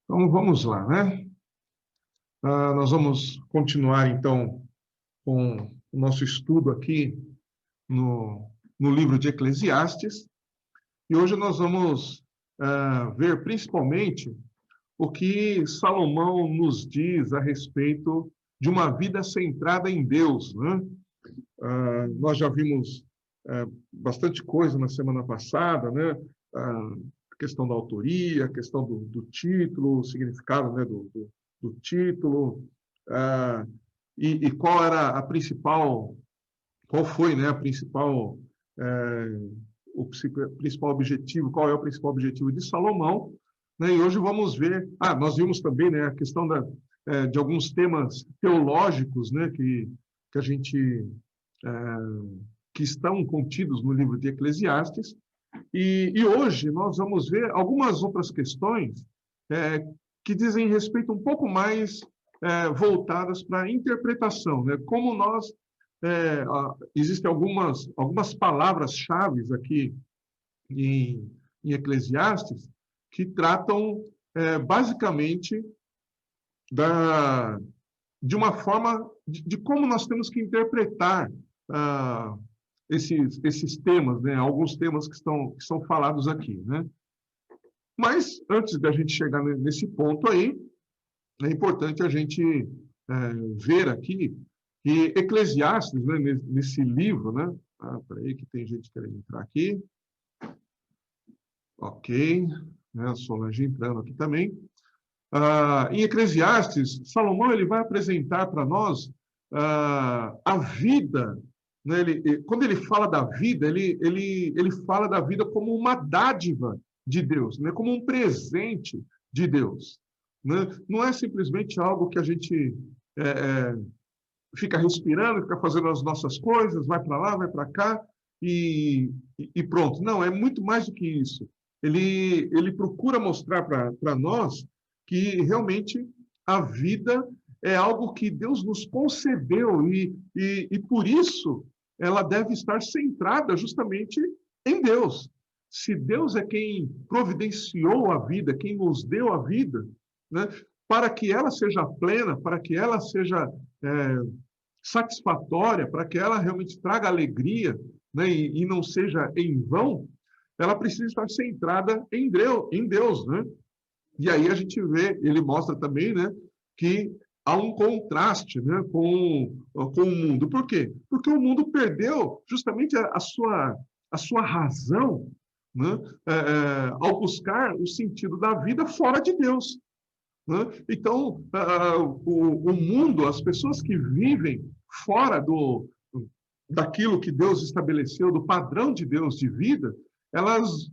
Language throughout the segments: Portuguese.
Então, vamos lá, né? Nós vamos continuar, então, com o nosso estudo aqui no livro de Eclesiastes. E hoje nós vamos ver, principalmente, o que Salomão nos diz a respeito de uma vida centrada em Deus, né? Nós já vimos bastante coisa na semana passada, né? A questão da autoria, a questão do título, o significado, né, do título, ah, e qual era a principal, qual foi, né, a principal, o principal objetivo, qual é o principal objetivo de Salomão, né? E hoje vamos ver, nós vimos também, né, a questão de alguns temas teológicos, né, que a gente que estão contidos no livro de Eclesiastes. E hoje nós vamos ver algumas outras questões que dizem respeito um pouco mais voltadas para a interpretação, né? Como nós existem algumas palavras-chave aqui em Eclesiastes que tratam basicamente de uma forma de como nós temos que interpretar ah, esses temas, né? Alguns temas que são falados aqui, né? Mas, antes da gente chegar nesse ponto aí, é importante a gente ver aqui que Eclesiastes, né, nesse livro, né? Peraí que tem gente querendo entrar aqui. Ok. Né, a Solange entrando aqui também. Em Eclesiastes, Salomão ele vai apresentar para nós a vida, né? Quando ele fala da vida, ele fala da vida como uma dádiva de Deus, né? Como um presente de Deus. Né? Não é simplesmente algo que a gente fica respirando, fica fazendo as nossas coisas, vai para lá, vai para cá e pronto. Não, é muito mais do que isso. Ele procura mostrar para nós que realmente a vida é algo que Deus nos concedeu e por isso ela deve estar centrada justamente em Deus. Se Deus é quem providenciou a vida, quem nos deu a vida, né, para que ela seja plena, para que ela seja satisfatória, para que ela realmente traga alegria, né, e não seja em vão, ela precisa estar centrada em Deus, né? E aí a gente vê, ele mostra também, né, que há um contraste, né, com o mundo. Por quê? Porque o mundo perdeu justamente a sua razão, né, ao buscar o sentido da vida fora de Deus. Né? Então, o mundo, as pessoas que vivem fora daquilo que Deus estabeleceu, do padrão de Deus de vida, elas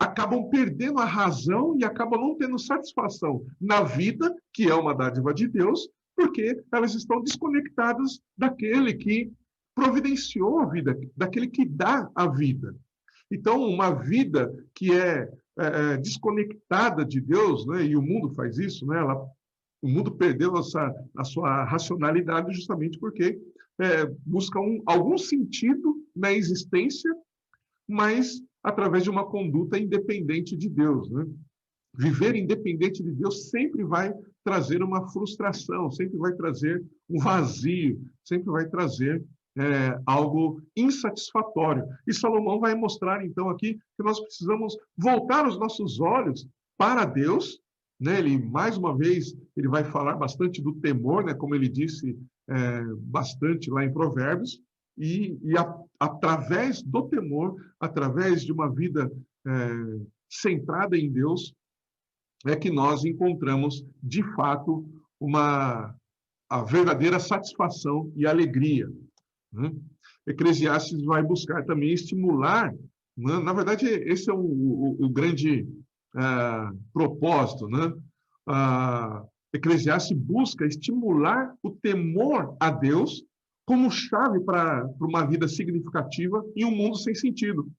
acabam perdendo a razão e acabam não tendo satisfação na vida, que é uma dádiva de Deus, porque elas estão desconectadas daquele que providenciou a vida, daquele que dá a vida. Então, uma vida que é desconectada de Deus, né? E o mundo faz isso, né? O mundo perdeu a sua racionalidade justamente porque busca algum sentido na existência, mas através de uma conduta independente de Deus, né? Viver independente de Deus sempre vai trazer uma frustração, sempre vai trazer um vazio, sempre vai trazer algo insatisfatório. E Salomão vai mostrar, então, aqui que nós precisamos voltar os nossos olhos para Deus, né? Ele, mais uma vez, ele vai falar bastante do temor, né? Como ele disse bastante lá em Provérbios, através do temor, através de uma vida centrada em Deus, é que nós encontramos, de fato, a verdadeira satisfação e alegria. Né? Eclesiastes vai buscar também estimular, né? Na verdade, esse é o grande propósito. Né? Eclesiastes busca estimular o temor a Deus como chave para uma vida significativa em um mundo sem sentido.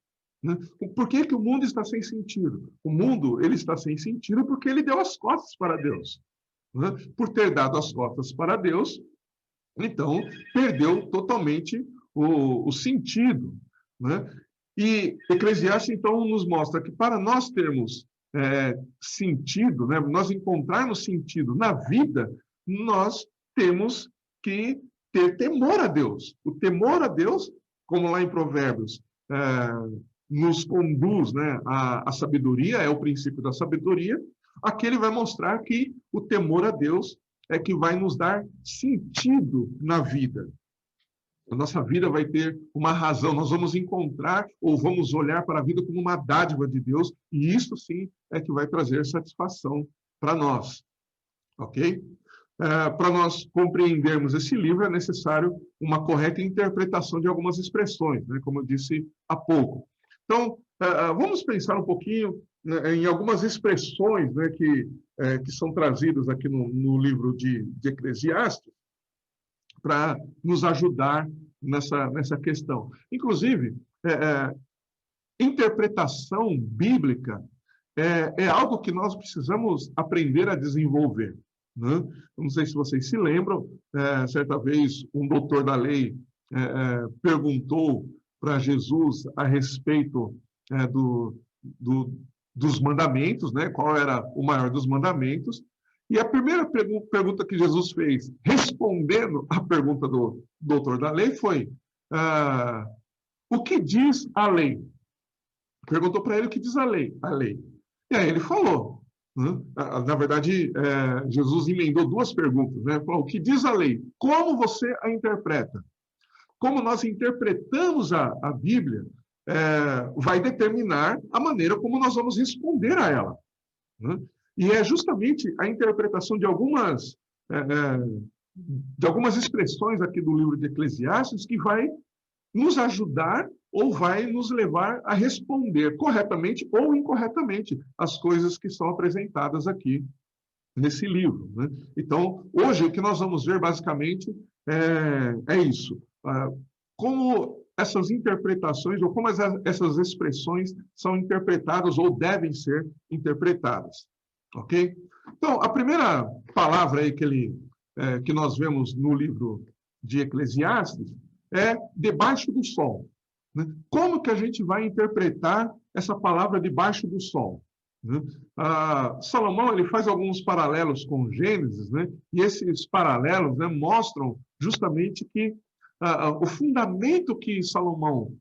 Né? Por que, que o mundo está sem sentido? O mundo ele está sem sentido porque ele deu as costas para Deus. Né? Por ter dado as costas para Deus, então perdeu totalmente o sentido. Né? E Eclesiastes, então, nos mostra que para nós termos sentido, né? Nós encontrarmos sentido na vida, nós temos que ter temor a Deus. O temor a Deus, como lá em Provérbios, nos conduz, né, à sabedoria, é o princípio da sabedoria. Aqui ele vai mostrar que o temor a Deus é que vai nos dar sentido na vida. A nossa vida vai ter uma razão, nós vamos encontrar ou vamos olhar para a vida como uma dádiva de Deus, e isso sim é que vai trazer satisfação para nós, ok? Para nós compreendermos esse livro, é necessário uma correta interpretação de algumas expressões, né, como eu disse há pouco. Então, vamos pensar um pouquinho, né, em algumas expressões, né, que são trazidas aqui no livro de Eclesiastes, para nos ajudar nessa questão. Inclusive, interpretação bíblica é algo que nós precisamos aprender a desenvolver, né? Não sei se vocês se lembram, certa vez um doutor da lei perguntou para Jesus a respeito dos mandamentos, né? Qual era o maior dos mandamentos. E a primeira pergunta que Jesus fez, respondendo à pergunta do doutor da lei, foi: o que diz a lei? Perguntou para ele o que diz a lei. E aí ele falou. Né? Na verdade, Jesus emendou duas perguntas. Né? Falou: o que diz a lei? Como você a interpreta? Como nós interpretamos a Bíblia vai determinar a maneira como nós vamos responder a ela. Né? E é justamente a interpretação de algumas expressões aqui do livro de Eclesiastes que vai nos ajudar ou vai nos levar a responder corretamente ou incorretamente as coisas que são apresentadas aqui nesse livro. Né? Então, hoje, o que nós vamos ver, basicamente, é isso. Como essas interpretações, ou como essas expressões são interpretadas ou devem ser interpretadas. Ok? Então, a primeira palavra aí que nós vemos no livro de Eclesiastes é debaixo do sol. Né? Como que a gente vai interpretar essa palavra debaixo do sol? Né? Salomão ele faz alguns paralelos com Gênesis, né? E esses paralelos, né, mostram justamente que o fundamento que Salomão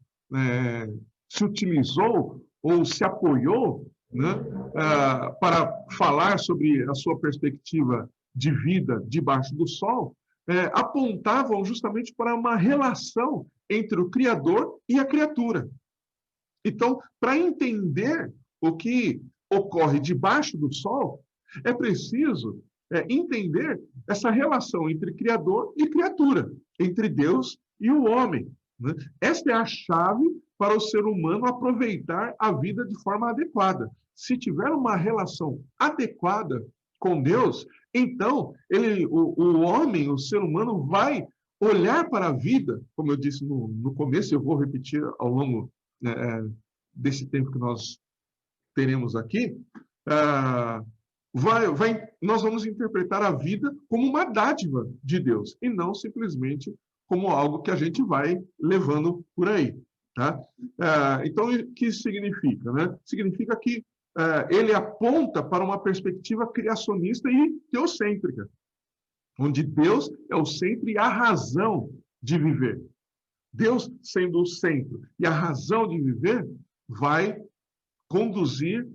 se utilizou ou se apoiou, né, para falar sobre a sua perspectiva de vida debaixo do sol, apontavam justamente para uma relação entre o Criador e a criatura. Então, para entender o que ocorre debaixo do sol, é preciso entender essa relação entre Criador e criatura, entre Deus e o homem. Né? Esta é a chave para o ser humano aproveitar a vida de forma adequada. Se tiver uma relação adequada com Deus, então o homem, o ser humano, vai olhar para a vida, como eu disse no começo, eu vou repetir ao longo desse tempo que nós teremos aqui, nós vamos interpretar a vida como uma dádiva de Deus, e não simplesmente como algo que a gente vai levando por aí. Tá? Então, o que isso significa? Né? Significa que ele aponta para uma perspectiva criacionista e teocêntrica, onde Deus é o centro e a razão de viver. Deus sendo o centro e a razão de viver vai conduzir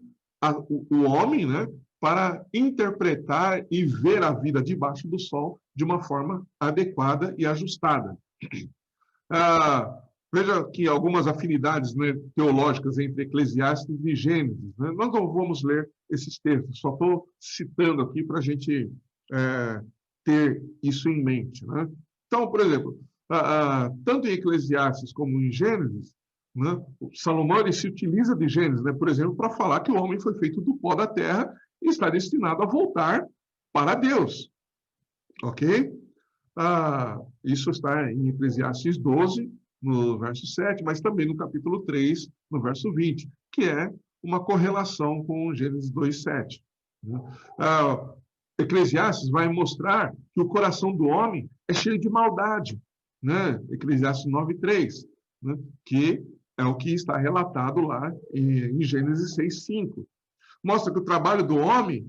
o homem, né, para interpretar e ver a vida debaixo do sol de uma forma adequada e ajustada. Veja que algumas afinidades, né, teológicas entre Eclesiastes e Gênesis. Né? Nós não vamos ler esses textos, só estou citando aqui para a gente ter isso em mente. Né? Então, por exemplo, tanto em Eclesiastes como em Gênesis, né, Salomão ele se utiliza de Gênesis, né, por exemplo, para falar que o homem foi feito do pó da terra e está destinado a voltar para Deus. Ok? Isso está em Eclesiastes 12, no verso 7, mas também no capítulo 3, no verso 20, que é uma correlação com Gênesis 2:7. Eclesiastes vai mostrar que o coração do homem é cheio de maldade, né? Eclesiastes 9:3, né? Que é o que está relatado lá em Gênesis 6:5. mostra que o trabalho do homem,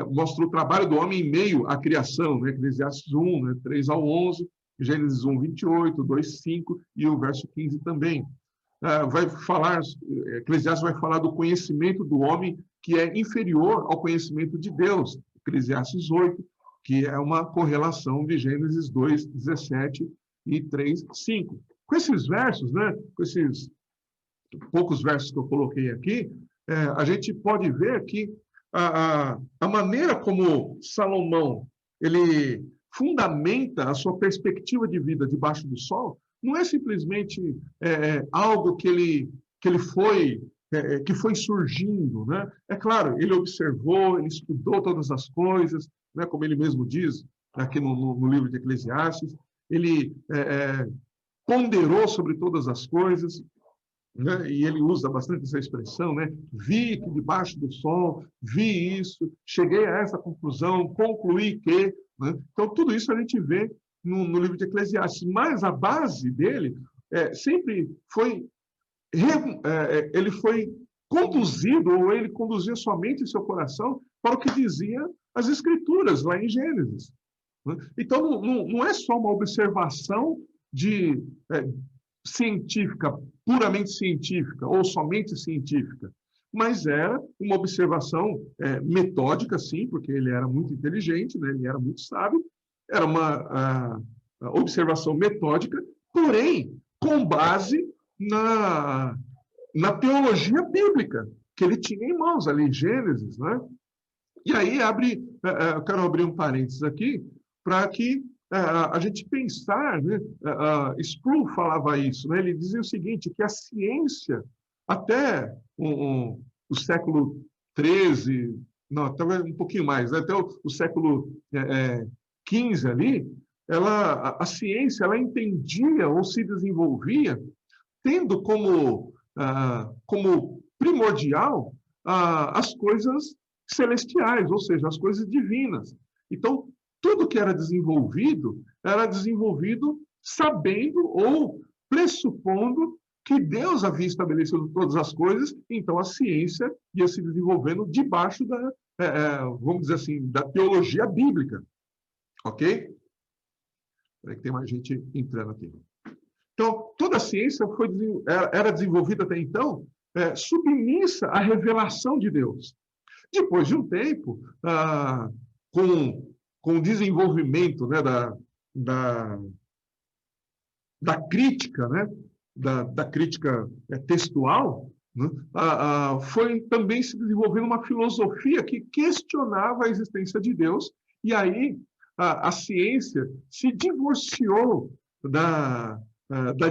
mostra o trabalho do homem em meio à criação, né? Eclesiastes 1, né? 3 ao 11, Gênesis 1, 28, 2, 5 e o verso 15 também. Vai falar, Eclesiastes vai falar do conhecimento do homem que é inferior ao conhecimento de Deus, Eclesiastes 8, que é uma correlação de Gênesis 2, 17 e 3, 5. Com esses versos, né, com esses poucos versos que eu coloquei aqui, a gente pode ver que a maneira como Salomão ele fundamenta a sua perspectiva de vida debaixo do sol não é simplesmente algo que foi surgindo, né? É claro, ele observou, ele estudou todas as coisas, né? Como ele mesmo diz aqui no livro de Eclesiastes, ele ponderou sobre todas as coisas, né? E ele usa bastante essa expressão, né? Vi que debaixo do sol, vi isso, cheguei a essa conclusão, concluí que, né? Então tudo isso a gente vê no livro de Eclesiastes, mas a base dele sempre foi ele foi conduzido, ou ele conduzia somente em seu coração para o que dizia as Escrituras, lá em Gênesis. Né? Então, não é só uma observação científica, puramente científica, ou somente científica, mas era uma observação metódica, sim, porque ele era muito inteligente, né? Ele era muito sábio, era uma observação metódica, porém, com base na teologia bíblica que ele tinha em mãos, ali em Gênesis, né? E aí eu quero abrir um parênteses aqui para que a gente pensar, né? Sproul falava isso, né? Ele dizia o seguinte, que a ciência, até o século XIII, não, talvez um pouquinho mais, né? Até o século XV ali, a ciência ela entendia ou se desenvolvia tendo como primordial as coisas celestiais, ou seja, as coisas divinas. Então, tudo que era desenvolvido sabendo ou pressupondo que Deus havia estabelecido todas as coisas, então a ciência ia se desenvolvendo debaixo vamos dizer assim, da teologia bíblica. Ok? Peraí que tem mais gente entrando aqui. Então, toda a ciência era desenvolvida até então submissa à revelação de Deus. Depois de um tempo, com o desenvolvimento, né, da crítica, né, da crítica textual, né, foi também se desenvolvendo uma filosofia que questionava a existência de Deus, e aí a ciência se divorciou da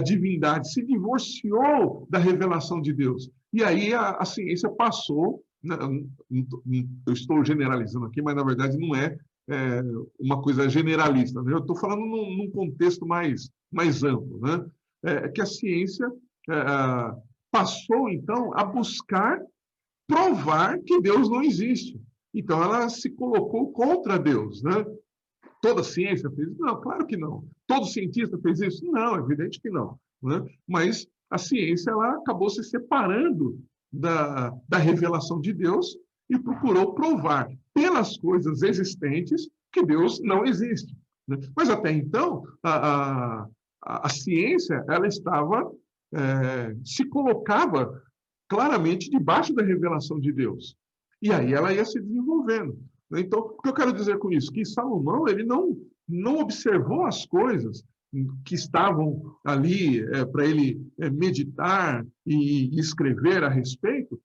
divindade, se divorciou da revelação de Deus. E aí a ciência passou, eu estou generalizando aqui, mas na verdade não é uma coisa generalista, né? Eu estou falando num contexto mais amplo, né? Que a ciência passou, então, a buscar provar que Deus não existe. Então, ela se colocou contra Deus, né? Toda ciência fez isso? Não, claro que não. Todo cientista fez isso? Não, é evidente que não. Né? Mas a ciência ela acabou se separando da revelação de Deus e procurou provar pelas coisas existentes que Deus não existe. Né? Mas até então, a ciência ela estava, se colocava claramente debaixo da revelação de Deus. E aí ela ia se desenvolvendo. Então, o que eu quero dizer com isso? Que Salomão ele não observou as coisas que estavam ali para ele meditar e escrever a respeito,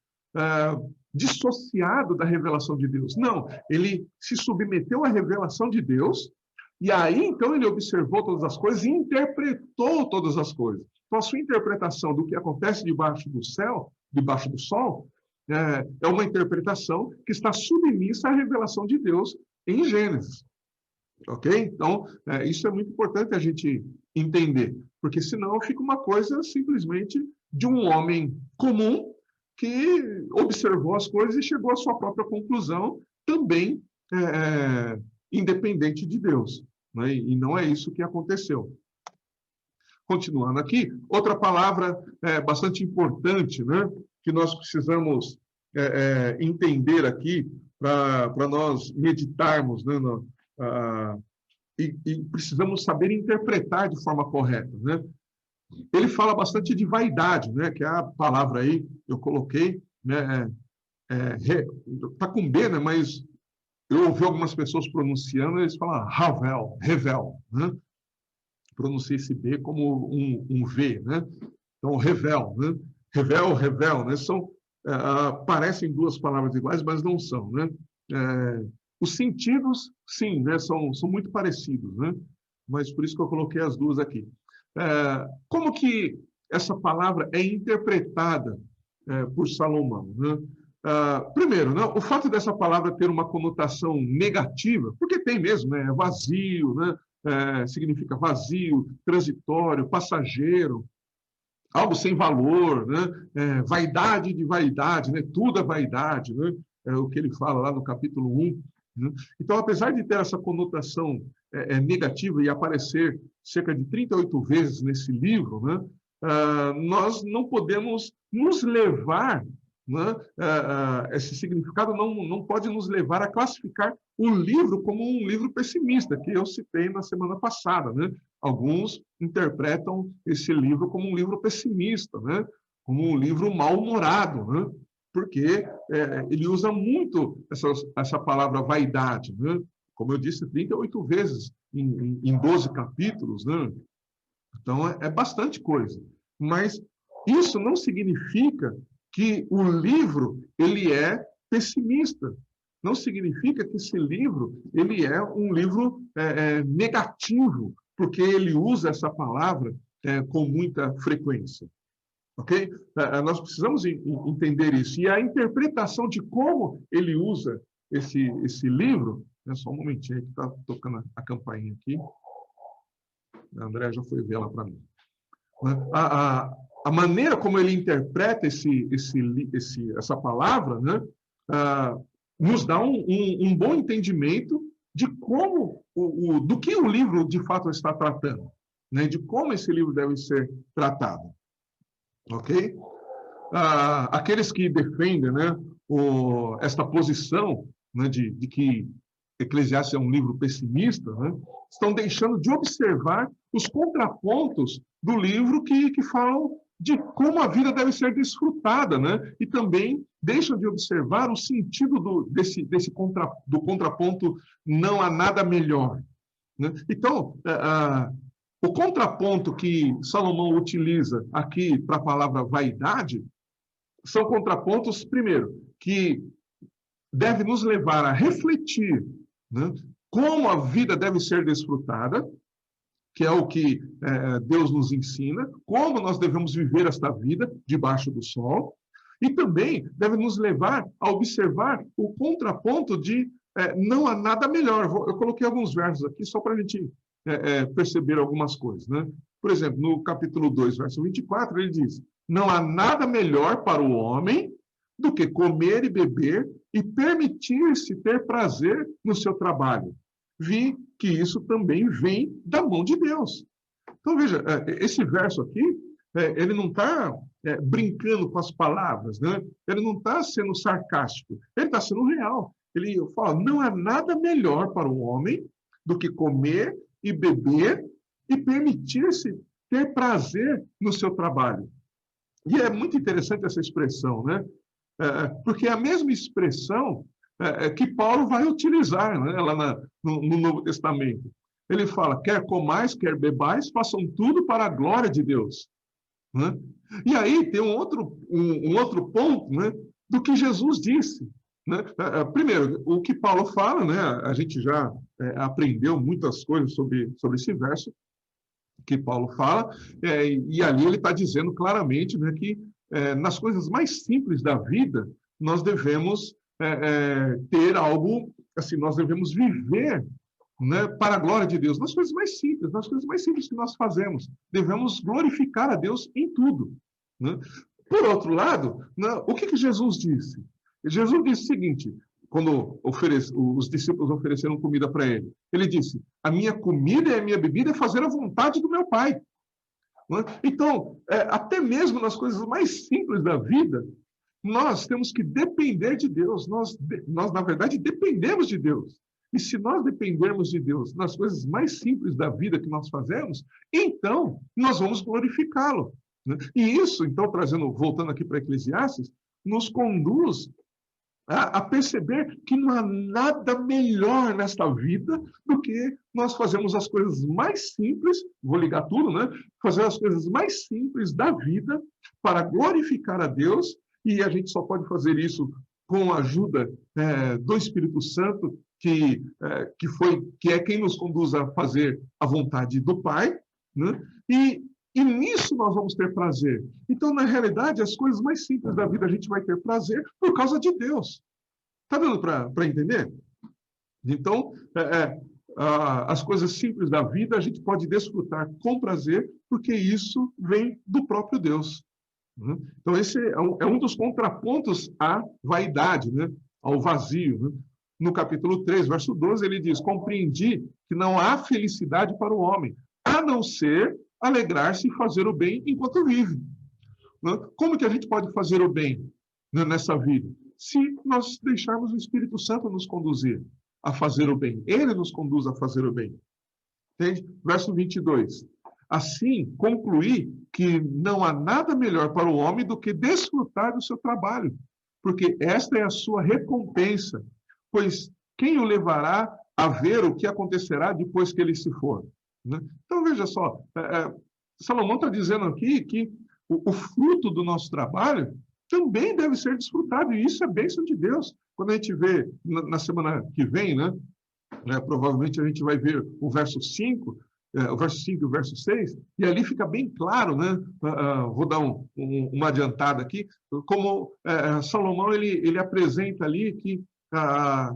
dissociado da revelação de Deus. Não, ele se submeteu à revelação de Deus e aí, então, ele observou todas as coisas e interpretou todas as coisas. Então, a sua interpretação do que acontece debaixo do céu, debaixo do sol, é uma interpretação que está submissa à revelação de Deus em Gênesis. Ok? Então, isso é muito importante a gente entender, porque senão fica uma coisa simplesmente de um homem comum que observou as coisas e chegou à sua própria conclusão, também independente de Deus. Né? E não é isso que aconteceu. Continuando aqui, outra palavra bastante importante, né, que nós precisamos entender aqui, para nós meditarmos, né, e precisamos saber interpretar de forma correta, né? Ele fala bastante de vaidade, né, que é a palavra aí eu coloquei, né, tá com B, né, mas eu ouvi algumas pessoas pronunciando, eles falam revel, né? Pronuncia esse B como um V, né? Então, revel, né? Revel, né? Parecem duas palavras iguais, mas não são, né? Os sentidos, sim, né? São muito parecidos, né? Mas por isso que eu coloquei as duas aqui. Como que essa palavra é interpretada por Salomão, né? Primeiro, né, o fato dessa palavra ter uma conotação negativa, porque tem mesmo, né, vazio, né, significa vazio, transitório, passageiro, algo sem valor, né, vaidade de vaidade, né, tudo é vaidade, né, é o que ele fala lá no capítulo 1. Né? Então, apesar de ter essa conotação negativa e aparecer cerca de 38 vezes nesse livro, né, nós não podemos nos levar, né, esse significado não pode nos levar a classificar o livro como um livro pessimista, que eu citei na semana passada. Né? Alguns interpretam esse livro como um livro pessimista, né? Como um livro mal-humorado, né? Porque ele usa muito essa palavra vaidade, né? Como eu disse, 38 vezes em 12 capítulos, né? Então, é bastante coisa. Mas isso não significa que o livro ele é pessimista. Não significa que esse livro ele é um livro negativo, porque ele usa essa palavra com muita frequência. Ok? Nós precisamos entender isso. E a interpretação de como ele usa esse livro... Só um momentinho aí que está tocando a campainha aqui. A André já foi ver ela para mim. A maneira como ele interpreta essa palavra, né, nos dá um bom entendimento de como, do que o livro de fato está tratando, né, de como esse livro deve ser tratado. Ok? Aqueles que defendem, né, esta posição, né, de que Eclesiastes é um livro pessimista, né, estão deixando de observar os contrapontos do livro que falam de como a vida deve ser desfrutada, né? E também deixam de observar o sentido do contraponto não há nada melhor. Né? Então, o contraponto que Salomão utiliza aqui para a palavra vaidade são contrapontos, primeiro, que devem nos levar a refletir, né, como a vida deve ser desfrutada, que é o que Deus nos ensina, como nós devemos viver esta vida debaixo do sol, e também deve nos levar a observar o contraponto de não há nada melhor. Eu coloquei alguns versos aqui só para a gente perceber algumas coisas. Né? Por exemplo, no capítulo 2, verso 24, ele diz: não há nada melhor para o homem do que comer e beber e permitir-se ter prazer no seu trabalho. Vi que isso também vem da mão de Deus. Então, veja, esse verso aqui, ele não está brincando com as palavras, né? Ele não está sendo sarcástico, ele está sendo real. Ele fala, não há nada melhor para o homem do que comer e beber e permitir-se ter prazer no seu trabalho. E é muito interessante essa expressão, né? Porque é a mesma expressão que Paulo vai utilizar, né, lá no Novo Testamento. Ele fala, quer comais, quer bebais, façam tudo para a glória de Deus. Né? E aí tem um outro ponto, né, do que Jesus disse. Né? Primeiro, o que Paulo fala, né, a gente já aprendeu muitas coisas sobre esse verso que Paulo fala, e ali ele está dizendo claramente, né, que nas coisas mais simples da vida, nós devemos ter algo, assim, nós devemos viver, né, para a glória de Deus, nas coisas mais simples que nós fazemos. Devemos glorificar a Deus em tudo. Né? Por outro lado, né, o que Jesus disse? Jesus disse o seguinte, quando os discípulos ofereceram comida para ele, ele disse, a minha comida e a minha bebida é fazer a vontade do meu Pai. Então, até mesmo nas coisas mais simples da vida, Nós temos que depender de Deus. Nós, na verdade, dependemos de Deus. E se nós dependermos de Deus nas coisas mais simples da vida que nós fazemos, então nós vamos glorificá-lo, né? E isso, então, voltando aqui para Eclesiastes, nos conduz a perceber que não há nada melhor nesta vida do que nós fazermos as coisas mais simples, vou ligar tudo, né? Fazer as coisas mais simples da vida para glorificar a Deus, e a gente só pode fazer isso com a ajuda do Espírito Santo, que é quem nos conduz a fazer a vontade do Pai, né? E nisso nós vamos ter prazer. Então, na realidade, as coisas mais simples da vida a gente vai ter prazer por causa de Deus. Está dando para entender? Então, as coisas simples da vida a gente pode desfrutar com prazer, porque isso vem do próprio Deus, né? Então, esse é um dos contrapontos à vaidade, né? Ao vazio, né? No capítulo 3, verso 12, ele diz: compreendi que não há felicidade para o homem, a não ser alegrar-se e fazer o bem enquanto vive. Como que a gente pode fazer o bem, né, nessa vida? Se nós deixarmos o Espírito Santo nos conduzir a fazer o bem. Ele nos conduz a fazer o bem. Entende? Verso 22. Assim, concluí que não há nada melhor para o homem do que desfrutar do seu trabalho, porque esta é a sua recompensa, pois quem o levará a ver o que acontecerá depois que ele se for? Né? Então, veja só, Salomão está dizendo aqui que o fruto do nosso trabalho também deve ser desfrutado, e isso é bênção de Deus. Quando a gente vê, na semana que vem, né, provavelmente a gente vai ver o verso 5 e o verso 6, e ali fica bem claro, né, vou dar uma adiantada aqui, como Salomão ele apresenta ali que,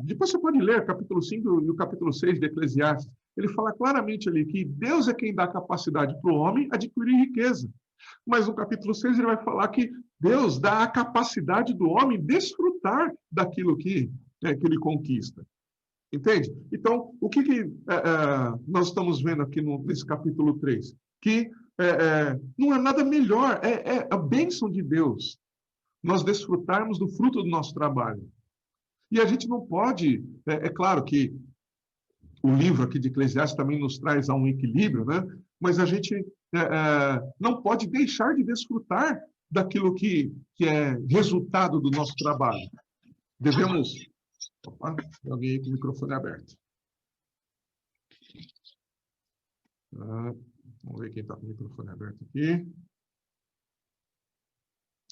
depois você pode ler capítulo 5 e o capítulo 6 de Eclesiastes, ele fala claramente ali que Deus é quem dá capacidade para o homem adquirir riqueza. Mas no capítulo 6 ele vai falar que Deus dá a capacidade do homem desfrutar daquilo que ele conquista. Entende? Então, o que nós estamos vendo aqui nesse capítulo 3? Que não é nada melhor, é a bênção de Deus nós desfrutarmos do fruto do nosso trabalho. E a gente não pode, claro que o livro aqui de Eclesiastes também nos traz a um equilíbrio, né? Mas a gente não pode deixar de desfrutar daquilo que é resultado do nosso trabalho. Devemos... Opa, tem alguém aí com o microfone aberto. Vamos ver quem está com o microfone aberto aqui.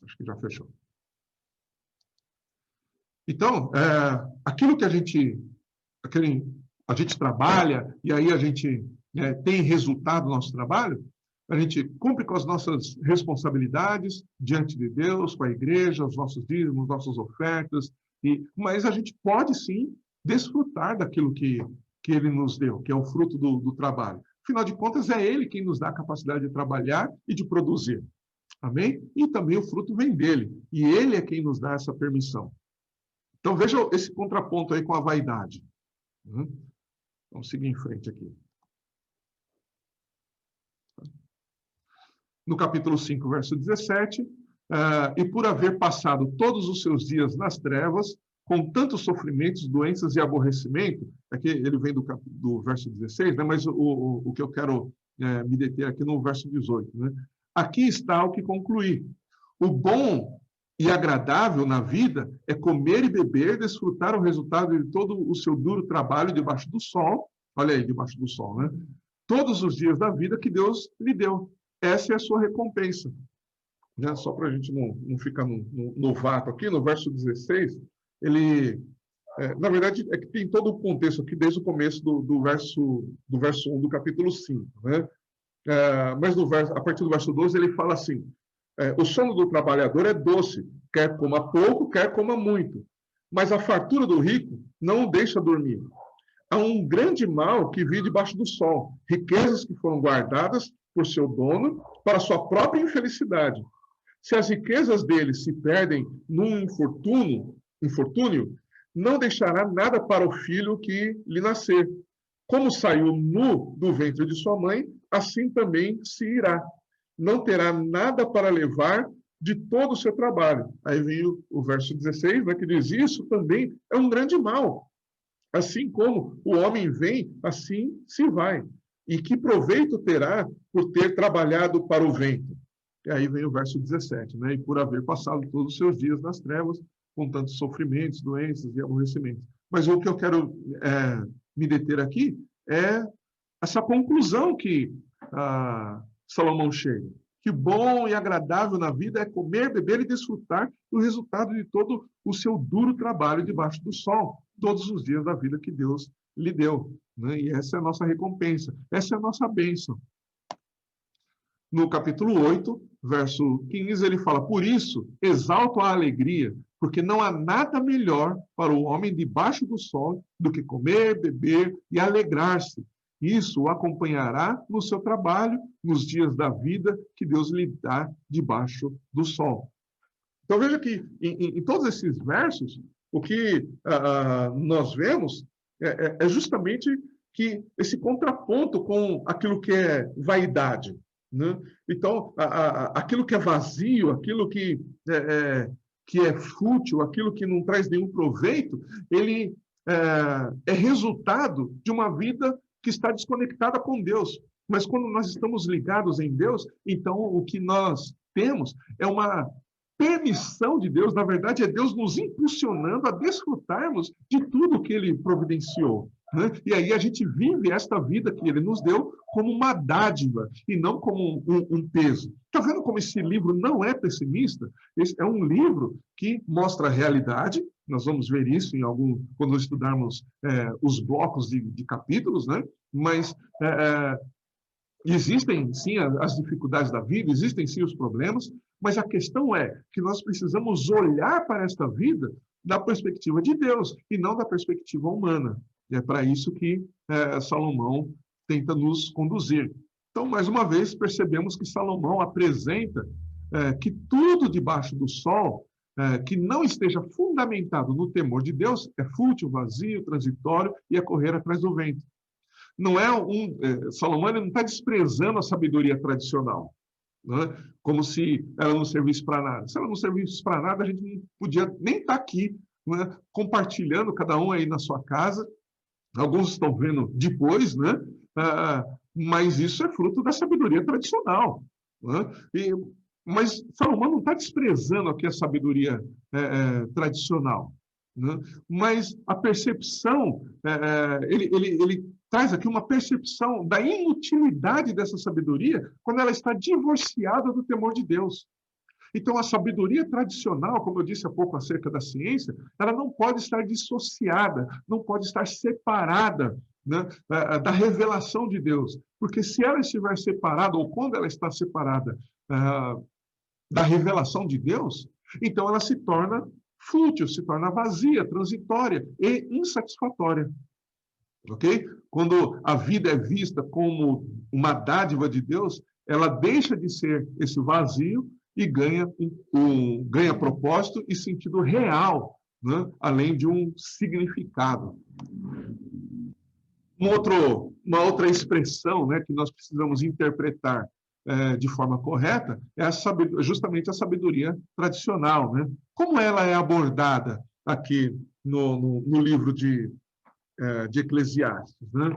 Acho que já fechou. Então, aquilo que a gente trabalha, e aí a gente tem resultado no nosso trabalho, a gente cumpre com as nossas responsabilidades diante de Deus, com a igreja, os nossos dízimos, nossas ofertas, mas a gente pode sim desfrutar daquilo que Ele nos deu, que é o fruto do trabalho. Afinal de contas, é Ele quem nos dá a capacidade de trabalhar e de produzir. Amém? E também o fruto vem dele. E Ele é quem nos dá essa permissão. Então, veja esse contraponto aí com a vaidade. Vamos seguir em frente aqui. No capítulo 5, verso 17, e por haver passado todos os seus dias nas trevas, com tantos sofrimentos, doenças e aborrecimento, aqui ele vem do verso 16, né, mas o que eu quero me deter aqui no verso 18. Né? Aqui está o que concluí. O bom e agradável na vida é comer e beber, desfrutar o resultado de todo o seu duro trabalho debaixo do sol, olha aí, debaixo do sol, né? Todos os dias da vida que Deus lhe deu. Essa é a sua recompensa. Né? Só para a gente não ficar no vácuo aqui, no verso 16, ele, na verdade, é que tem todo o contexto aqui desde o começo do verso 1 do capítulo 5. Né? Mas a partir do verso 12 ele fala assim, o sono do trabalhador é doce, quer coma pouco, quer coma muito, mas a fartura do rico não o deixa dormir. Há um grande mal que vive debaixo do sol, riquezas que foram guardadas por seu dono para sua própria infelicidade. Se as riquezas dele se perdem num infortúnio, não deixará nada para o filho que lhe nascer. Como saiu nu do ventre de sua mãe, assim também se irá. Não terá nada para levar de todo o seu trabalho. Aí vem o verso 16, né, que diz, isso também é um grande mal. Assim como o homem vem, assim se vai. E que proveito terá por ter trabalhado para o vento? E aí vem o verso 17, né? E por haver passado todos os seus dias nas trevas, com tantos sofrimentos, doenças e aborrecimentos. Mas o que eu quero me deter aqui é essa conclusão que Salomão chega. Que bom e agradável na vida é comer, beber e desfrutar do resultado de todo o seu duro trabalho debaixo do sol, todos os dias da vida que Deus lhe deu. Né? E essa é a nossa recompensa, essa é a nossa bênção. No capítulo 8, verso 15, ele fala, por isso, exalto a alegria, porque não há nada melhor para o homem debaixo do sol do que comer, beber e alegrar-se. Isso o acompanhará no seu trabalho, nos dias da vida que Deus lhe dá debaixo do sol. Então veja que em todos esses versos, o que nós vemos é justamente que esse contraponto com aquilo que é vaidade. Né? Então, aquilo que é vazio, aquilo que é fútil, aquilo que não traz nenhum proveito, ele é resultado de uma vida que está desconectada com Deus. Mas quando nós estamos ligados em Deus, então o que nós temos é uma permissão de Deus, na verdade é Deus nos impulsionando a desfrutarmos de tudo que Ele providenciou. Né? E aí a gente vive esta vida que Ele nos deu como uma dádiva e não como um peso. Está vendo como esse livro não é pessimista? Esse é um livro que mostra a realidade. Nós vamos ver isso quando estudarmos os blocos de capítulos, né? Mas existem sim as dificuldades da vida, existem sim os problemas, mas a questão é que nós precisamos olhar para esta vida da perspectiva de Deus e não da perspectiva humana. E é para isso que Salomão tenta nos conduzir. Então, mais uma vez, percebemos que Salomão apresenta que tudo debaixo do sol que não esteja fundamentado no temor de Deus é fútil, vazio, transitório e é correr atrás do vento. Não é Salomão não está desprezando a sabedoria tradicional, né? Como se ela não servisse para nada. Se ela não servisse para nada, a gente não podia nem estar aqui, né? Compartilhando, cada um aí na sua casa. Alguns estão vendo depois, né? Mas isso é fruto da sabedoria tradicional. Né? Mas Salomão não está desprezando aqui a sabedoria tradicional. Né? Mas a percepção, ele traz aqui uma percepção da inutilidade dessa sabedoria quando ela está divorciada do temor de Deus. Então, a sabedoria tradicional, como eu disse há pouco acerca da ciência, ela não pode estar dissociada, não pode estar separada, né, da revelação de Deus. Porque se ela estiver separada, ou quando ela está separada da revelação de Deus, então ela se torna fútil, se torna vazia, transitória e insatisfatória. Ok? Quando a vida é vista como uma dádiva de Deus, ela deixa de ser esse vazio e ganha propósito e sentido real, né? Além de um significado. Uma outra expressão, né, que nós precisamos interpretar de forma correta é justamente a sabedoria tradicional. Né? Como ela é abordada aqui no livro de Eclesiastes? Né?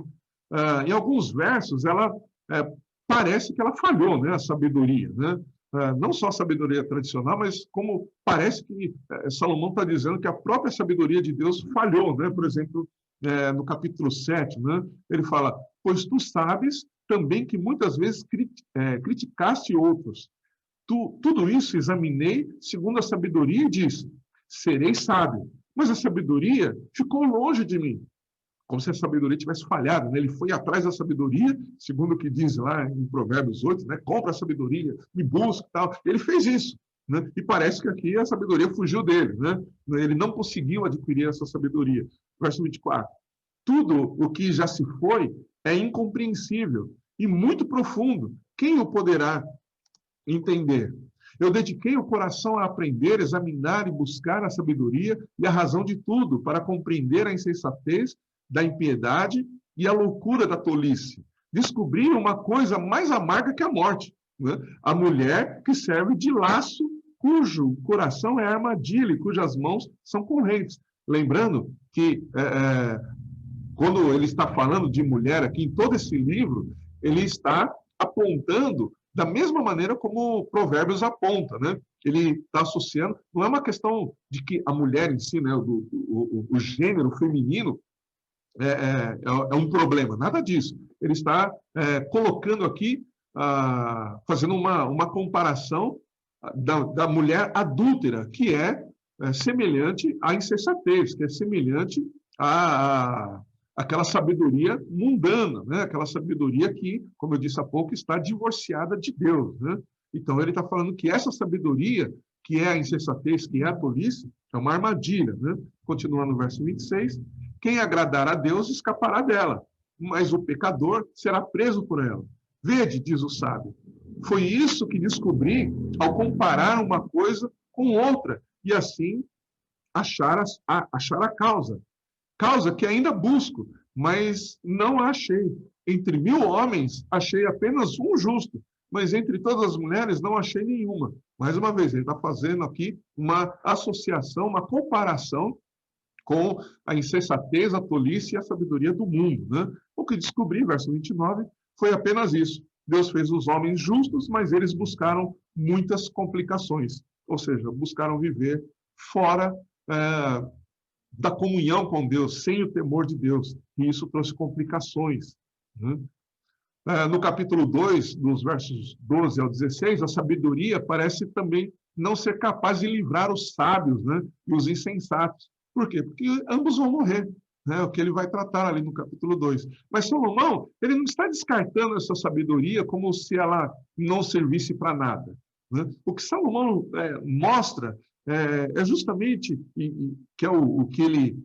Em alguns versos, ela parece que ela falhou, né, a sabedoria, né? Não só a sabedoria tradicional, mas como parece que Salomão está dizendo que a própria sabedoria de Deus falhou, né? Por exemplo, no capítulo 7, né? Ele fala, pois tu sabes também que muitas vezes criticaste outros. Tudo isso examinei segundo a sabedoria e disse, serei sábio. Mas a sabedoria ficou longe de mim. Como se a sabedoria tivesse falhado, né? Ele foi atrás da sabedoria, segundo o que diz lá em Provérbios 8, né? Compra a sabedoria, me busca e tal. Ele fez isso, né? E parece que aqui a sabedoria fugiu dele, né? Ele não conseguiu adquirir essa sabedoria. Verso 24. Tudo o que já se foi é incompreensível e muito profundo. Quem o poderá entender? Eu dediquei o coração a aprender, examinar e buscar a sabedoria e a razão de tudo, para compreender a insensatez da impiedade e a loucura da tolice. Descobri uma coisa mais amarga que a morte, né? A mulher que serve de laço cujo coração é armadilha e cujas mãos são correntes. Lembrando que quando ele está falando de mulher aqui, em todo esse livro, ele está apontando da mesma maneira como Provérbios aponta, né? Ele está associando, não é uma questão de que a mulher em si, né, o gênero feminino, é um problema, nada disso. Ele está colocando aqui, fazendo uma comparação da mulher adúltera, que é semelhante à insensatez, que é semelhante àquela sabedoria mundana, né? Aquela sabedoria que, como eu disse há pouco, está divorciada de Deus, né? Então, ele está falando que essa sabedoria, que é a insensatez, que é a tolice, é uma armadilha, né? Continuando no verso 26, quem agradar a Deus escapará dela, mas o pecador será preso por ela. Vede, diz o sábio, foi isso que descobri ao comparar uma coisa com outra, e assim achar a causa. Causa que ainda busco, mas não a achei. Entre 1000 homens, achei apenas um justo, mas entre todas as mulheres não achei nenhuma. Mais uma vez, ele está fazendo aqui uma associação, uma comparação com a insensatez, a tolice e a sabedoria do mundo, né? O que descobri, verso 29, foi apenas isso. Deus fez os homens justos, mas eles buscaram muitas complicações, ou seja, buscaram viver fora da comunhão com Deus, sem o temor de Deus, e isso trouxe complicações, né? No capítulo 2, dos versos 12 ao 16, a sabedoria parece também não ser capaz de livrar os sábios, né, e os insensatos. Por quê? Porque ambos vão morrer, né, o que ele vai tratar ali no capítulo 2. Mas Salomão, ele não está descartando essa sabedoria como se ela não servisse para nada, né? O que Salomão mostra é justamente, que é o que ele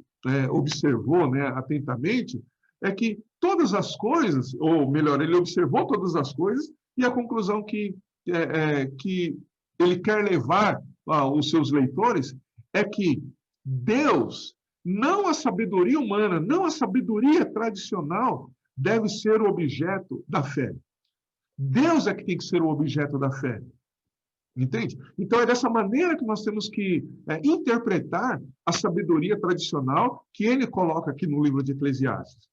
observou, né, atentamente, é que todas as coisas, ou melhor, ele observou todas as coisas, e a conclusão que ele quer levar aos seus leitores é que Deus, não a sabedoria humana, não a sabedoria tradicional, deve ser o objeto da fé. Deus é que tem que ser o objeto da fé. Entende? Então, é dessa maneira que nós temos que interpretar a sabedoria tradicional que ele coloca aqui no livro de Eclesiastes.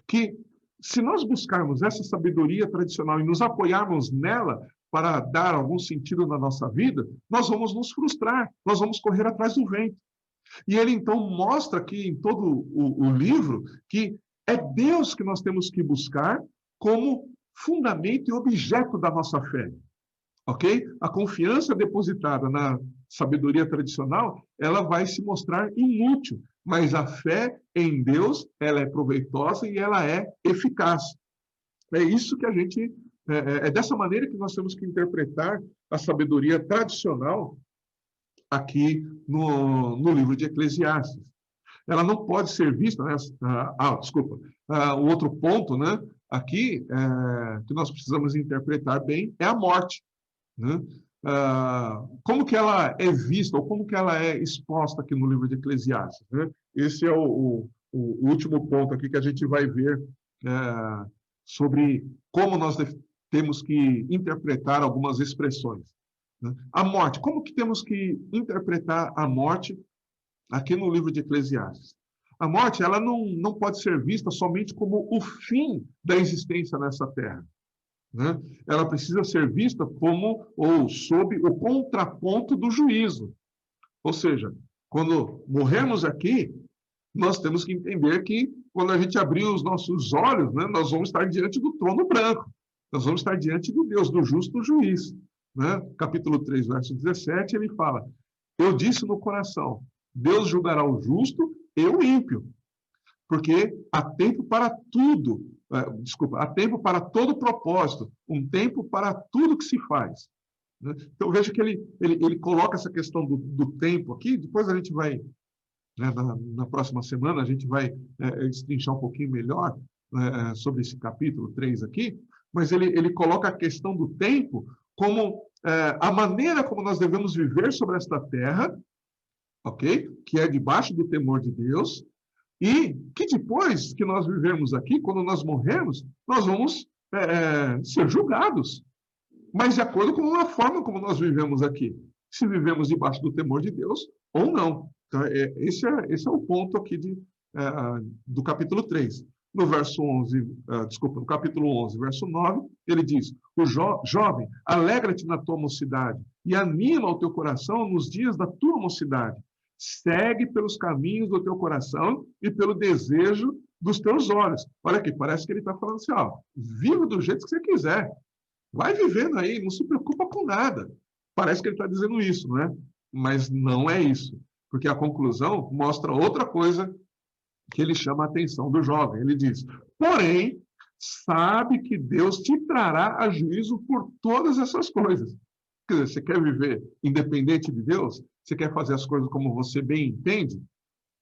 Que, se nós buscarmos essa sabedoria tradicional e nos apoiarmos nela para dar algum sentido na nossa vida, nós vamos nos frustrar, nós vamos correr atrás do vento. E ele, então, mostra aqui em todo o livro que é Deus que nós temos que buscar como fundamento e objeto da nossa fé. Ok? A confiança depositada na sabedoria tradicional, ela vai se mostrar inútil, mas a fé em Deus, ela é proveitosa e ela é eficaz. É isso que a gente, é dessa maneira que nós temos que interpretar a sabedoria tradicional aqui no livro de Eclesiastes. Ela não pode ser vista, né? Desculpa, o outro ponto, né, aqui, que nós precisamos interpretar bem, é a morte, né? Como que ela é vista, ou como que ela é exposta aqui no livro de Eclesiastes, né? Esse é o último ponto aqui que a gente vai ver sobre como nós temos que interpretar algumas expressões, né? A morte, como que temos que interpretar a morte aqui no livro de Eclesiastes? A morte, ela não pode ser vista somente como o fim da existência nessa terra, né? Ela precisa ser vista como, ou sob o contraponto do juízo. Ou seja, quando morremos aqui, nós temos que entender que quando a gente abrir os nossos olhos, né, nós vamos estar diante do trono branco. Nós vamos estar diante do Deus, do justo juiz, né? Capítulo 3, verso 17, ele fala: eu disse no coração, Deus julgará o justo e o ímpio, porque há tempo para tudo, há tempo para todo propósito, um tempo para tudo que se faz, né? Então, veja que ele coloca essa questão do tempo aqui, depois a gente vai, né, na próxima semana, a gente vai destrinchar um pouquinho melhor sobre esse capítulo 3 aqui, mas ele coloca a questão do tempo como a maneira como nós devemos viver sobre esta terra, ok? Que é debaixo do temor de Deus, e que depois que nós vivermos aqui, quando nós morrermos, nós vamos ser julgados, mas de acordo com a forma como nós vivemos aqui. se vivemos debaixo do temor de Deus ou não. Então, esse é o ponto aqui do capítulo 3. No verso 11, no capítulo 11, verso 9, ele diz: o jovem, alegra-te na tua mocidade e anima o teu coração nos dias da tua mocidade. Segue pelos caminhos do teu coração e pelo desejo dos teus olhos. Olha aqui, parece que ele está falando assim, ó, viva do jeito que você quiser. Vai vivendo aí, não se preocupa com nada. Parece que ele está dizendo isso, não é? Mas não é isso. Porque a conclusão mostra outra coisa que ele chama a atenção do jovem. Ele diz: porém, sabe que Deus te trará a juízo por todas essas coisas. Quer dizer, você quer viver independente de Deus? Você quer fazer as coisas como você bem entende?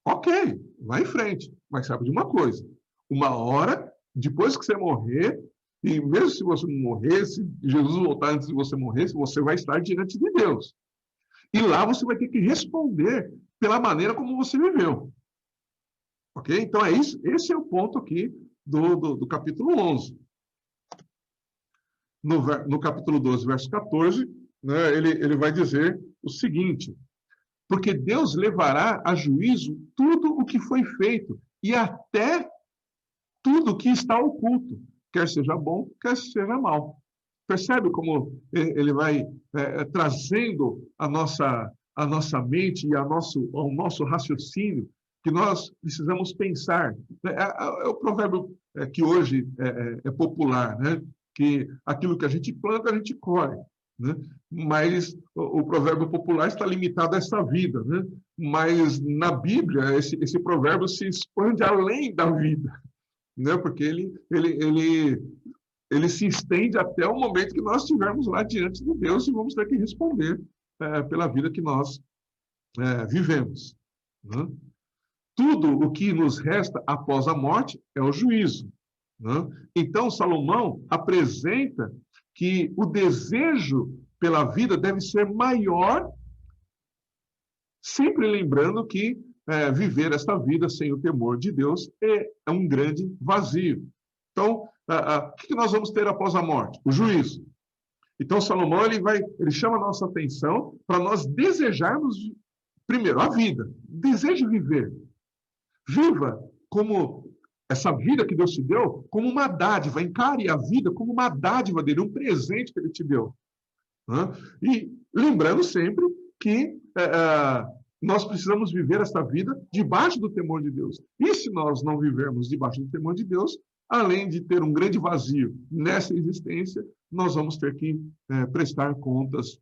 Ok, vai em frente. Mas sabe de uma coisa: uma hora, depois que você morrer, e mesmo se você não morrer, se Jesus voltar antes de você morrer, você vai estar diante de Deus. E lá você vai ter que responder pela maneira como você viveu. Ok? Então, é isso. Esse é o ponto aqui do capítulo 11. No capítulo 12, verso 14, né, ele vai dizer o seguinte: porque Deus levará a juízo tudo o que foi feito e até tudo o que está oculto, quer seja bom, quer seja mal. Percebe como ele vai trazendo a nossa mente e ao nosso raciocínio que nós precisamos pensar. É o provérbio que hoje é popular, né? Que aquilo que a gente planta, a gente colhe. Né? Mas o provérbio popular está limitado a essa vida. Né? Mas na Bíblia, esse provérbio se expande além da vida. Né? Porque ele se estende até o momento que nós estivermos lá diante de Deus e vamos ter que responder pela vida que nós vivemos. Né? Tudo o que nos resta após a morte é o juízo. Né? Então, Salomão apresenta que o desejo pela vida deve ser maior, sempre lembrando que viver esta vida sem o temor de Deus é um grande vazio. Então, o que nós vamos ter após a morte? O juízo. Então, Salomão ele chama a nossa atenção para nós desejarmos, primeiro, a vida. Deseje viver. Viva como essa vida que Deus te deu, como uma dádiva. Encare a vida como uma dádiva dele, um presente que ele te deu. E lembrando sempre que nós precisamos viver esta vida debaixo do temor de Deus. E se nós não vivermos debaixo do temor de Deus, além de ter um grande vazio nessa existência, nós vamos ter que prestar contas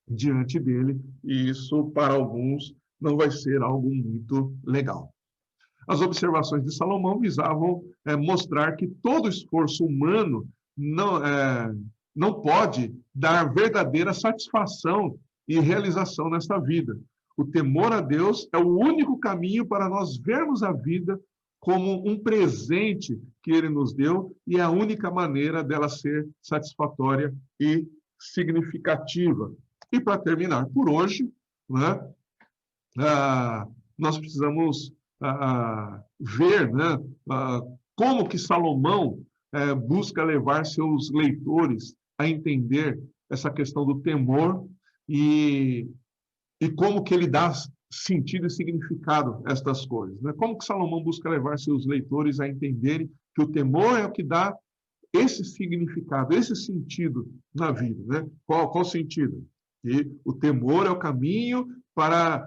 diante dele, e isso, para alguns, não vai ser algo muito legal. As observações de Salomão visavam mostrar que todo esforço humano não pode dar verdadeira satisfação e realização nesta vida. O temor a Deus é o único caminho para nós vermos a vida como um presente que Ele nos deu e é a única maneira dela ser satisfatória e significativa. E para terminar por hoje, né, nós precisamos ver, né, como que Salomão busca levar seus leitores a entender essa questão do temor e como que ele dá sentido e significado a estas coisas. Né? Como que Salomão busca levar seus leitores a entenderem que o temor é o que dá esse significado, esse sentido na vida. Né? Qual sentido? Que o temor é o caminho para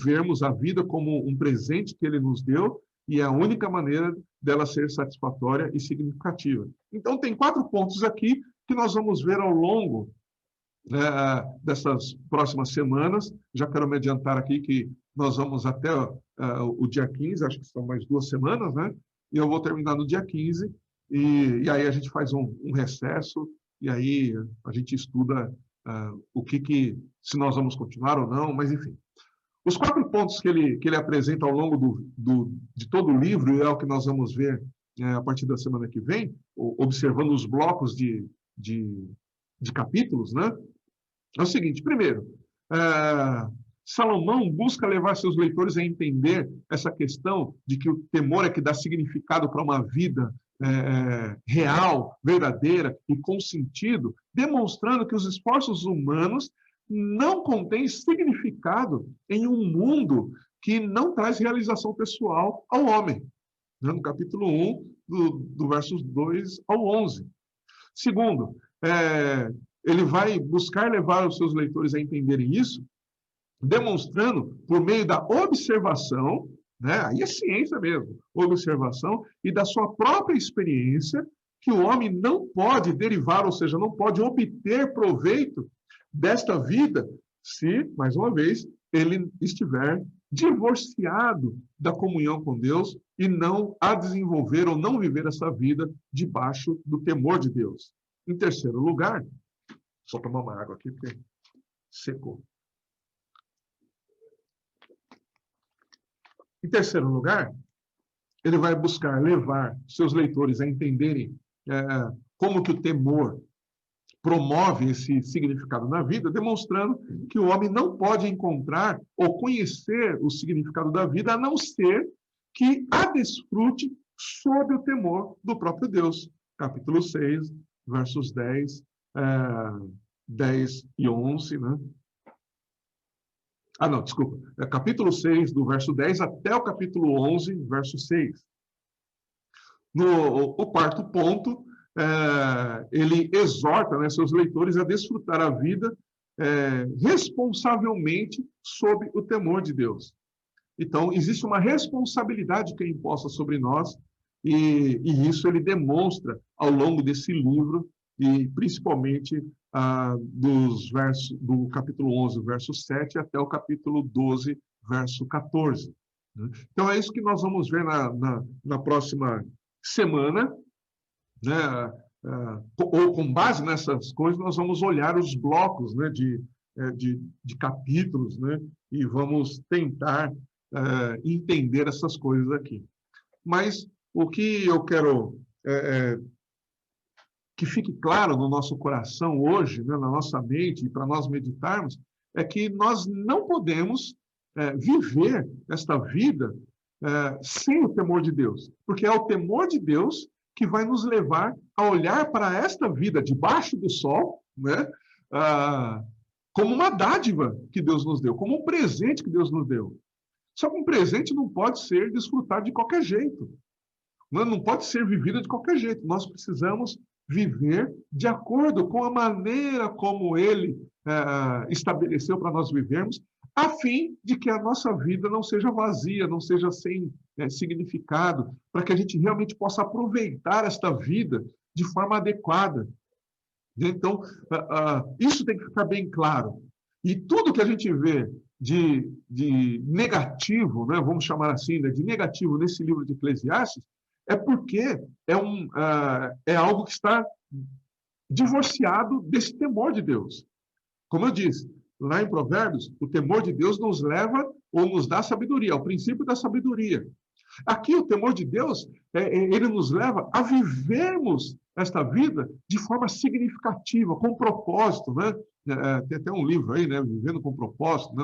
vermos a vida como um presente que ele nos deu e é a única maneira dela ser satisfatória e significativa. Então, tem 4 pontos aqui que nós vamos ver ao longo dessas próximas semanas. Já quero me adiantar aqui que nós vamos até o dia 15, acho que são mais 2 semanas, né? E eu vou terminar no dia 15, e aí a gente faz um recesso, e aí a gente estuda se nós vamos continuar ou não, mas enfim. Os 4 pontos que ele apresenta ao longo de todo o livro, e é o que nós vamos ver a partir da semana que vem, observando os blocos de capítulos, né? É o seguinte: primeiro, Salomão busca levar seus leitores a entender essa questão de que o temor é que dá significado para uma vida real, verdadeira e com sentido, demonstrando que os esforços humanos não contém significado em um mundo que não traz realização pessoal ao homem. No capítulo 1, do versos 2 ao 11. Segundo, ele vai buscar levar os seus leitores a entenderem isso, demonstrando, por meio da observação, né, aí é ciência mesmo, observação, e da sua própria experiência, que o homem não pode derivar, ou seja, não pode obter proveito desta vida se, mais uma vez, ele estiver divorciado da comunhão com Deus e não a desenvolver ou não viver essa vida debaixo do temor de Deus. Em terceiro lugar, só tomar uma água aqui porque secou. Em terceiro lugar, ele vai buscar levar seus leitores a entenderem como que o temor promove esse significado na vida, demonstrando que o homem não pode encontrar ou conhecer o significado da vida a não ser que a desfrute sob o temor do próprio Deus. Capítulo 6, versos 10 e 11, né? Não, desculpa. Capítulo 6, do verso 10 até o capítulo 11, verso 6. O quarto ponto, ele exorta, né, seus leitores a desfrutar a vida responsavelmente sob o temor de Deus. Então, existe uma responsabilidade que é imposta sobre nós, e isso ele demonstra ao longo desse livro, e principalmente do capítulo 11, verso 7, até o capítulo 12, verso 14. Então, é isso que nós vamos ver na próxima semana, né? Ou com base nessas coisas, nós vamos olhar os blocos, né, de capítulos, né, e vamos tentar entender essas coisas aqui. Mas o que eu quero que fique claro no nosso coração hoje, né, na nossa mente, e para nós meditarmos, é que nós não podemos viver esta vida sem o temor de Deus, porque é o temor de Deus que vai nos levar a olhar para esta vida debaixo do sol, né, como uma dádiva que Deus nos deu, como um presente que Deus nos deu. Só que um presente não pode ser desfrutado de qualquer jeito, não pode ser vivido de qualquer jeito. Nós precisamos viver de acordo com a maneira como Ele estabeleceu para nós vivermos, a fim de que a nossa vida não seja vazia, não seja sem significado, para que a gente realmente possa aproveitar esta vida de forma adequada. Então, isso tem que ficar bem claro. E tudo que a gente vê de negativo, né, vamos chamar assim, né, de negativo nesse livro de Eclesiastes, é porque é algo que está divorciado desse temor de Deus. Como eu disse, lá em Provérbios, o temor de Deus nos leva ou nos dá sabedoria, o princípio da sabedoria. Aqui, o temor de Deus, ele nos leva a vivermos esta vida de forma significativa, com propósito, né? Tem até um livro aí, né? Vivendo com propósito, né?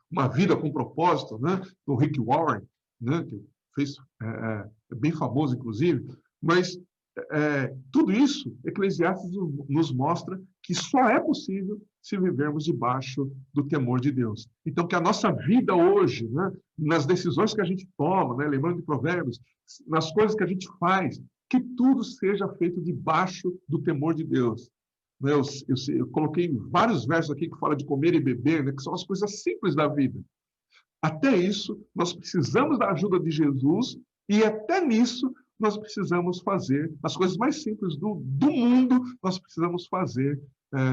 Uma vida com propósito, né? Do Rick Warren, né? Que fez, é bem famoso, inclusive. Mas tudo isso, Eclesiastes nos mostra que só é possível se vivermos debaixo do temor de Deus. Então, que a nossa vida hoje, né, nas decisões que a gente toma, né, lembrando de Provérbios, nas coisas que a gente faz, que tudo seja feito debaixo do temor de Deus. Né, eu coloquei vários versos aqui que falam de comer e beber, né, que são as coisas simples da vida. Até isso, nós precisamos da ajuda de Jesus, e até nisso nós precisamos fazer as coisas mais simples do mundo, nós precisamos fazer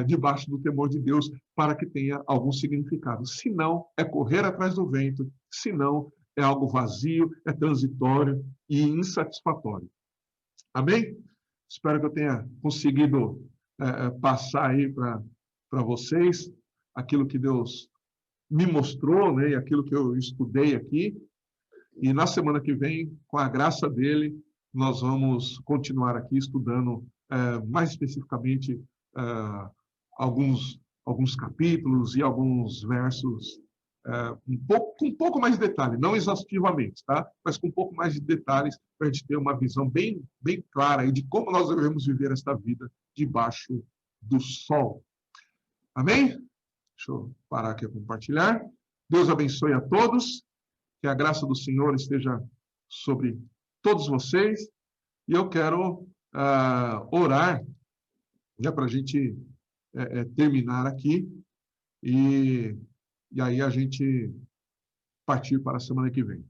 debaixo do temor de Deus para que tenha algum significado. Se não, é correr atrás do vento, se não, é algo vazio, é transitório e insatisfatório. Amém? Espero que eu tenha conseguido passar aí para vocês aquilo que Deus me mostrou, né, e aquilo que eu estudei aqui. E na semana que vem, com a graça dele, nós vamos continuar aqui estudando mais especificamente alguns capítulos e alguns versos com um pouco mais de detalhe, não exaustivamente, tá? Mas com um pouco mais de detalhes para a gente ter uma visão bem, bem clara de como nós devemos viver esta vida debaixo do sol. Amém? Deixa eu parar aqui a compartilhar. Deus abençoe a todos. Que a graça do Senhor esteja sobre todos vocês. E eu quero orar, né, para a gente terminar aqui. E aí a gente partir para a semana que vem.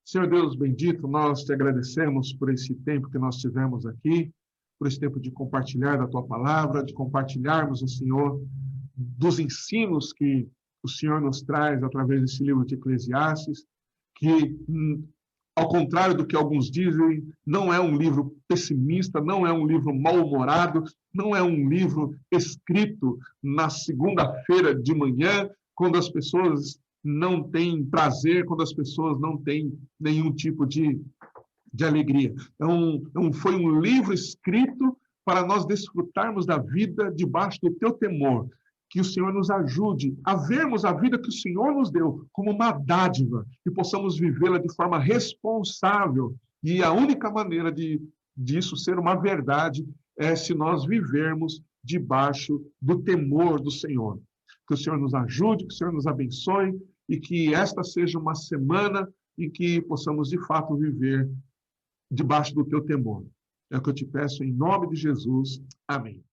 Senhor Deus bendito, nós te agradecemos por esse tempo que nós tivemos aqui, por esse tempo de compartilhar da tua palavra, de compartilharmos, o Senhor, dos ensinos que o Senhor nos traz através desse livro de Eclesiastes, que, ao contrário do que alguns dizem, não é um livro pessimista, não é um livro mal-humorado, não é um livro escrito na segunda-feira de manhã, quando as pessoas não têm prazer, quando as pessoas não têm nenhum tipo de alegria. Foi um livro escrito para nós desfrutarmos da vida debaixo do teu temor. Que o Senhor nos ajude a vermos a vida que o Senhor nos deu como uma dádiva e possamos vivê-la de forma responsável. E a única maneira disso ser uma verdade é se nós vivermos debaixo do temor do Senhor. Que o Senhor nos ajude, que o Senhor nos abençoe e que esta seja uma semana em que possamos, de fato, viver debaixo do teu temor. É o que eu te peço em nome de Jesus. Amém.